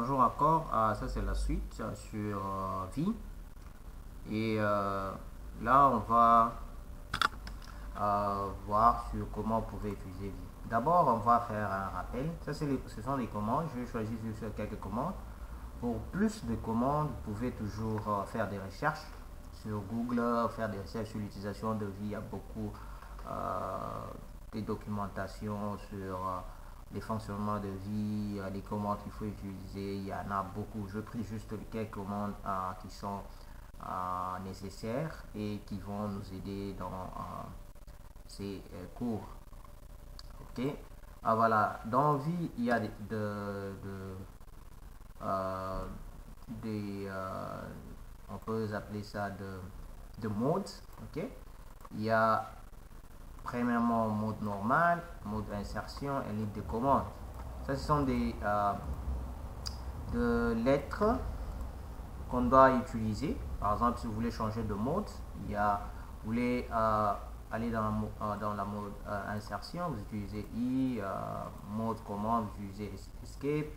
Bonjour encore, ça c'est la suite sur vie et là on va voir sur comment vous pouvez utiliser vie. D'abord on va faire un rappel, ce sont les commandes, je vais choisir juste quelques commandes. Pour plus de commandes, vous pouvez toujours faire des recherches sur Google, faire des recherches sur l'utilisation de vie. Il y a beaucoup de documentation sur les fonctionnements de vie, les commandes qu'il faut utiliser. Il y en a beaucoup. Je prie juste quelques commandes qui sont nécessaires et qui vont nous aider dans ces cours. Ok. Voilà. Dans vie, il y a on peut appeler ça de modes. Ok. Il y a premièrement mode normal, mode insertion et ligne de commande. Ça, ce sont des lettres qu'on doit utiliser. Par exemple, si vous voulez changer de mode, il y a, vous voulez aller dans la mode insertion, vous utilisez I, mode commande, vous utilisez escape.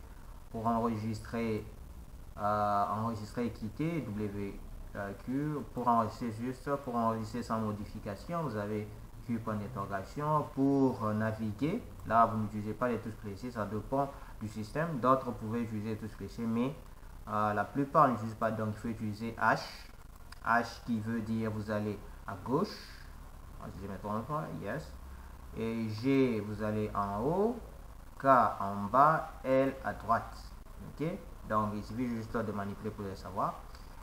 Pour enregistrer et quitter, WQ. Pour enregistrer sans modification, vous avez Q point d'interrogation. Pour naviguer, là vous n'utilisez pas les touches fléchées, ça dépend du système. D'autres pouvaient utiliser les touches fléchées, mais la plupart n'utilisent pas, donc il faut utiliser H. H qui veut dire vous allez à gauche. Je vais mettre en point, yes. Et G, vous allez en haut. K en bas, L à droite. Ok, donc il suffit juste de manipuler pour le savoir.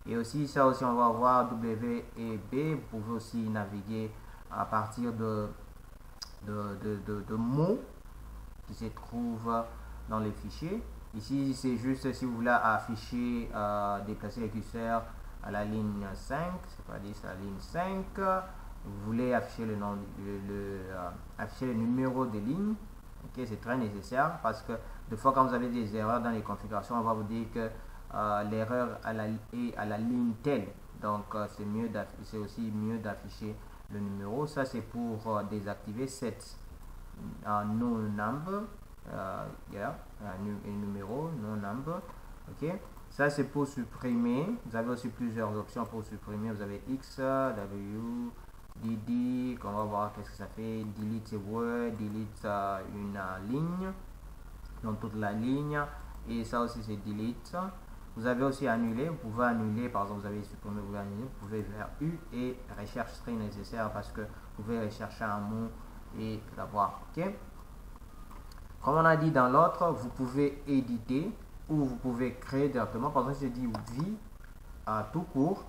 Et aussi, ça aussi, on va voir W et B. Vous pouvez aussi naviguer à partir de mots qui se trouvent dans les fichiers. Ici, c'est juste si vous voulez afficher, déplacer le curseur à la ligne 5, c'est-à-dire la ligne 5. Vous voulez afficher afficher le numéro de ligne. Ok, c'est très nécessaire parce que des fois quand vous avez des erreurs dans les configurations, on va vous dire que l'erreur est à la ligne telle. Donc c'est aussi mieux d'afficher le numéro. Ça c'est pour désactiver set no number, numéro no number. Ok, ça c'est pour supprimer. Vous avez aussi plusieurs options pour supprimer. Vous avez X, W, DD, qu'on va voir qu'est-ce que ça fait. Delete word, delete une ligne, donc toute la ligne, et ça aussi c'est delete. Vous avez aussi annulé, vous pouvez annuler, par exemple vous avez supprimé, vous pouvez annuler, vous pouvez faire U et recherche très nécessaire parce que vous pouvez rechercher un mot et l'avoir. Ok, comme on a dit dans l'autre, vous pouvez éditer ou vous pouvez créer directement. Par exemple, je dis vie à tout court,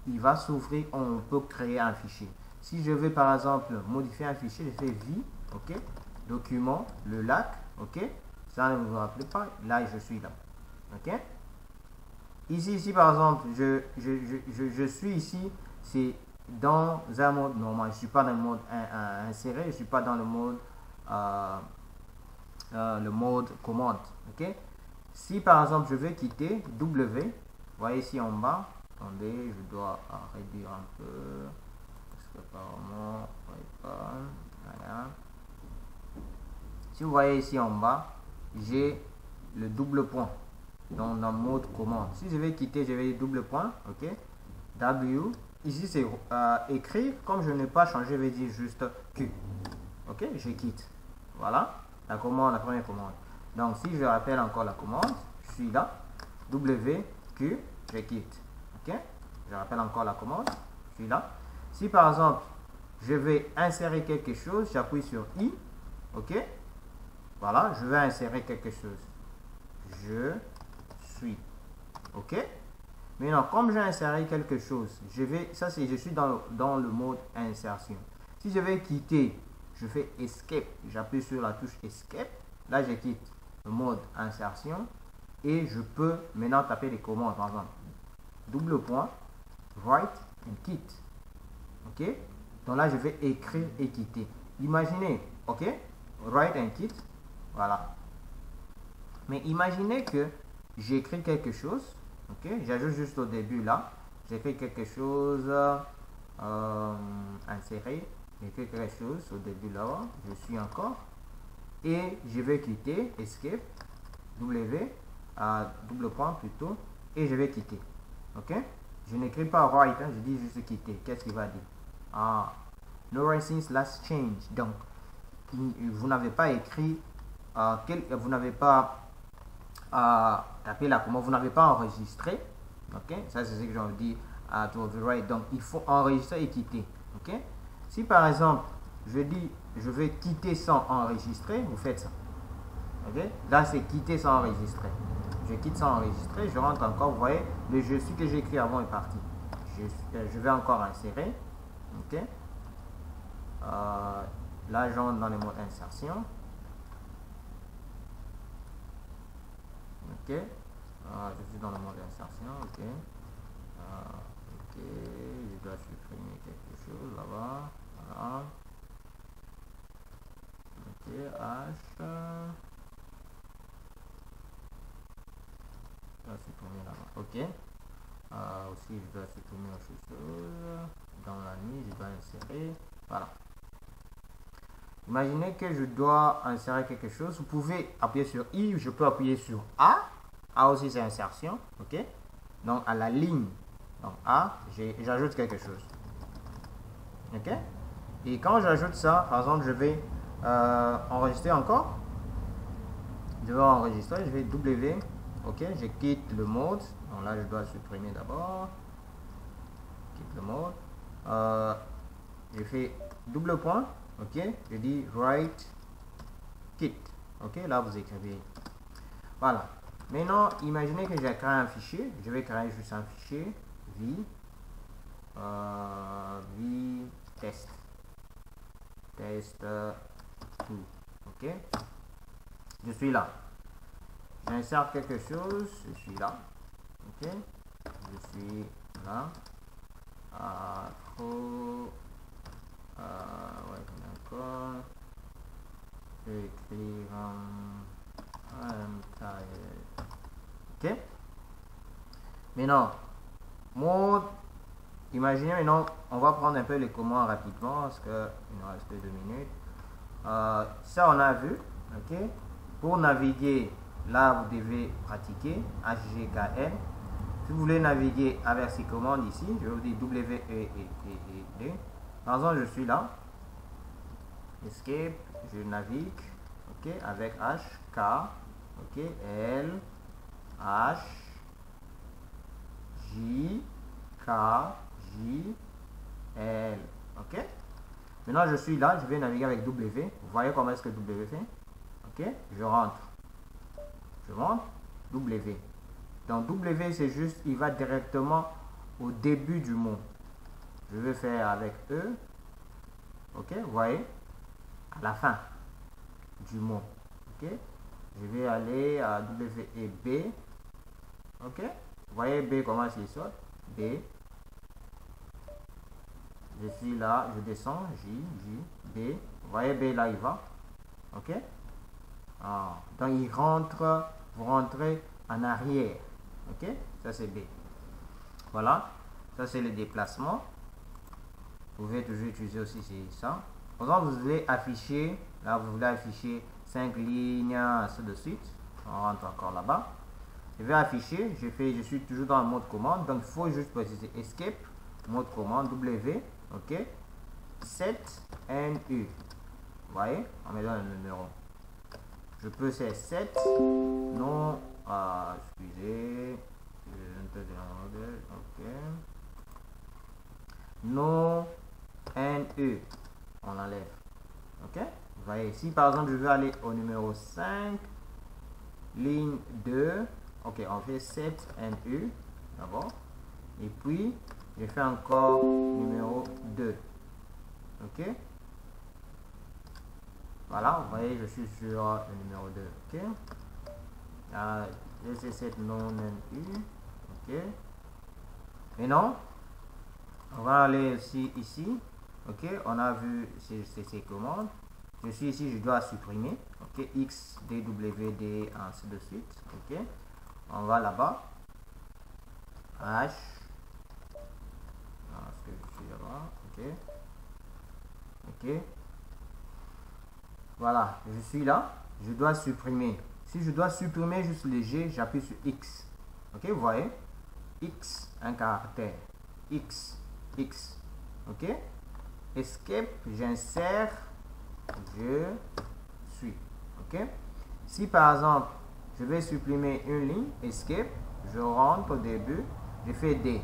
il va s'ouvrir, on peut créer un fichier. Si je veux par exemple modifier un fichier, je fais vie, ok, document, le lac, ok, ça ne vous rappelez pas, là je suis là, ok. Ici par exemple, je suis ici, c'est dans un mode normal, je ne suis pas dans le mode inséré, je ne suis pas dans le mode commande, ok. Si par exemple je veux quitter, W, vous voyez ici en bas, attendez, je dois réduire un peu parce que apparemment voilà. Si vous voyez ici en bas, j'ai le double point dans le mode commande. Si je vais quitter, je vais double point, ok, W. Ici c'est écrire, comme je n'ai pas changé, je vais dire juste Q, ok, je quitte. Voilà la commande, la première commande. Donc si je rappelle encore la commande, je suis là, W, Q, je quitte. Ok, je rappelle encore la commande, je suis là. Si par exemple je vais insérer quelque chose, j'appuie sur I, ok, voilà, je vais insérer quelque chose, je suis, ok. Maintenant comme j'ai inséré quelque chose, je suis dans le mode insertion. Si je vais quitter, je fais escape, j'appuie sur la touche escape, là je quitte le mode insertion et je peux maintenant taper les commandes, par exemple double point, write and quit, ok. Donc là je vais écrire et quitter, imaginez, ok, write and quit, voilà. Mais imaginez que j'écris quelque chose, ok, j'ajoute juste au début là, j'écris quelque chose, insérer, j'écris quelque chose au début là, je suis encore, et je vais quitter, escape, W, double point plutôt, et je vais quitter. Ok? Je n'écris pas write, hein, je dis juste quitter. Qu'est-ce qu'il va dire? No writing slash change. Donc, vous n'avez pas écrit, vous n'avez pas tapé la commande, vous n'avez pas enregistré. Ok? Ça, c'est ce que j'ai envie de dire to overwrite. Donc, il faut enregistrer et quitter. Ok? Si par exemple, je dis je vais quitter sans enregistrer, vous faites ça. Ok? Là, c'est quitter sans enregistrer. Je quitte sans enregistrer, je rentre encore, vous voyez, le je suis que j'ai écrit avant est parti. Je vais encore insérer. Ok? Là, j'entre dans le mode insertion. Ok? Je suis dans le mode insertion. Ok? Ok, je dois supprimer quelque chose là-bas. Voilà. Ok, H. Je dois supprimer là-bas. Ok. Aussi, je dois supprimer autre chose. Dans la nuit, je dois insérer. Voilà. Imaginez que je dois insérer quelque chose. Vous pouvez appuyer sur I, je peux appuyer sur A. A aussi, c'est insertion. Ok. Donc, à la ligne. Donc, A, j'ajoute quelque chose. Ok. Et quand j'ajoute ça, par exemple, je vais enregistrer encore. Je vais enregistrer, je vais W. Ok, je quitte le mode. Donc là, je dois supprimer d'abord. Quitte le mode. Je fais double point. Ok, je dis write quitte. Ok, là vous écrivez. Voilà. Maintenant, imaginez que j'ai créé un fichier. Je vais créer juste un fichier. V test. Test 2. Ok. Je suis là. J'insère quelque chose. Je suis là. Ok. Je suis là. Ouais, d'accord. Je vais écrire I'm tired. Ok. Maintenant, mode. Imaginez maintenant, on va prendre un peu les commandes rapidement parce qu'il nous reste 2 minutes. Ça, on a vu. Ok. Pour naviguer, là, vous devez pratiquer HGKL. Si vous voulez naviguer avec ces commandes ici, je vais vous dire W, E, et D. Par exemple, je suis là. Escape, je navigue. Ok, avec H, K. Ok, L, H, J, K, J, L. Ok. Maintenant, je suis là, je vais naviguer avec W. Vous voyez comment est-ce que W fait? Ok, je rentre. Je monte, W. Donc W, c'est juste, il va directement au début du mot. Je vais faire avec E. Ok, vous voyez, à la fin du mot. Ok, je vais aller à W et B. Ok, vous voyez B comment il sort. B. Je suis là, je descends, J, B. Vous voyez B là, il va. Ok. Donc il rentre, vous rentrez en arrière. Ok, ça c'est B. Voilà, ça c'est le déplacement. Vous pouvez toujours utiliser aussi ça. Par exemple, vous voulez afficher, là vous voulez afficher 5 lignes, ainsi de suite. On rentre encore là-bas. Je vais afficher, je suis toujours dans le mode commande, donc il faut juste préciser escape, mode commande, W, ok, 7 NU. Vous voyez, on met dans le numéro. Je peux faire 7, non, excusez, ok, non, NE, on enlève, ok, vous voyez, si par exemple je veux aller au numéro 5, ligne 2, ok, on fait 7 NU, d'abord, et puis, je fais encore numéro 2, ok, voilà, vous voyez, je suis sur le numéro 2, ok, c'est 7 non NU, ok, et non, on va aller aussi ici, ok, on a vu ces commandes, je suis ici, je dois supprimer, ok, X, D, W, D, ainsi de suite, ok, on va là-bas, H, est-ce que je suis là-bas, ok, ok, voilà, je suis là, je dois supprimer Si je dois supprimer juste le G, j'appuie sur X. Ok, vous voyez? X, un caractère. X, X. Ok? Escape, j'insère, je suis. Ok? Si par exemple, je vais supprimer une ligne, Escape, je rentre au début, je fais D.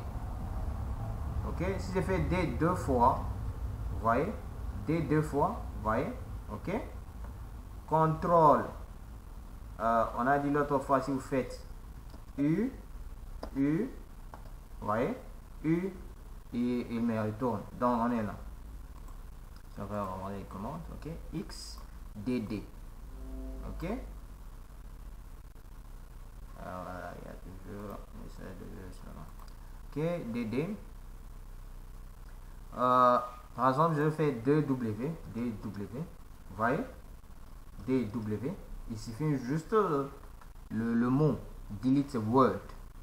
Ok? Si je fais D deux fois, vous voyez? D deux fois, vous voyez? Ok? Contrôle. On a dit l'autre fois, si vous faites U, vous voyez? U, et il me retourne. Donc, on est là. On va regarder les commandes. Ok? X, DD. Ok? Alors, voilà, il y a toujours un message de OK, DD. Par exemple, je fais 2W, DW, vous voyez, DW, il suffit juste le mot, delete word,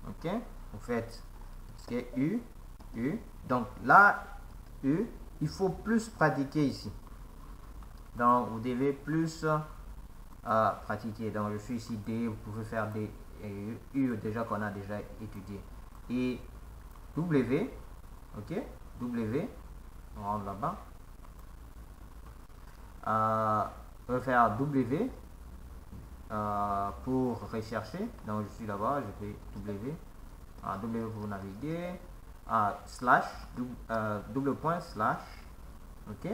ok, vous faites, U, donc là, U, il faut plus pratiquer ici, donc vous devez plus pratiquer, donc je suis ici D, vous pouvez faire des U déjà qu'on a déjà étudié, et W, ok, W, on rentre là-bas. Je vais faire W pour rechercher. Donc je suis là-bas, je fais W. W pour naviguer. Slash, double point slash. Ok.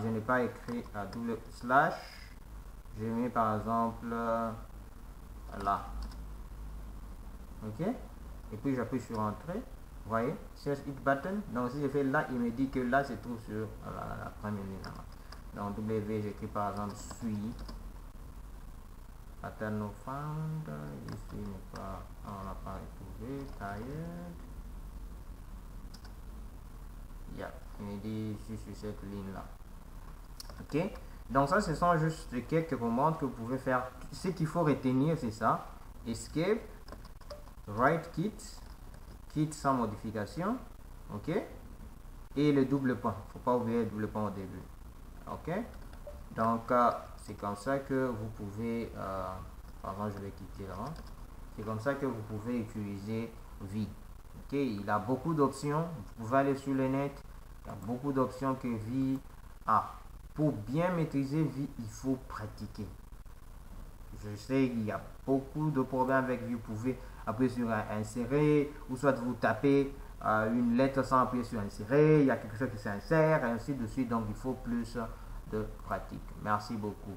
Je n'ai pas écrit double slash. Je mets par exemple là. Ok. Et puis j'appuie sur entrée. Vous voyez, search it button. Donc si je fais là, il me dit que là se trouve sur la première ligne. Donc W, j'écris par exemple suis. Pattern no found. Ici n'est pas, on n'a pas retrouvé. Tired. Yeah, il me dit je suis sur cette ligne là. Ok. Donc ça, ce sont juste quelques commandes que vous pouvez faire. Ce qu'il faut retenir, c'est ça. Escape, write kit sans modification, ok, et le double point, faut pas oublier le double point au début, ok. Donc c'est comme ça que vous pouvez pardon, je vais quitter là, c'est comme ça que vous pouvez utiliser V. Ok, il a beaucoup d'options, vous pouvez aller sur le net, il y a beaucoup d'options que V a. Pour bien maîtriser V, il faut pratiquer. Je sais qu'il y a beaucoup de problèmes avec vous. Vous pouvez appuyer sur insérer, ou soit vous tapez une lettre sans appuyer sur insérer, il y a quelque chose qui s'insère, et ainsi de suite. Donc il faut plus de pratique. Merci beaucoup.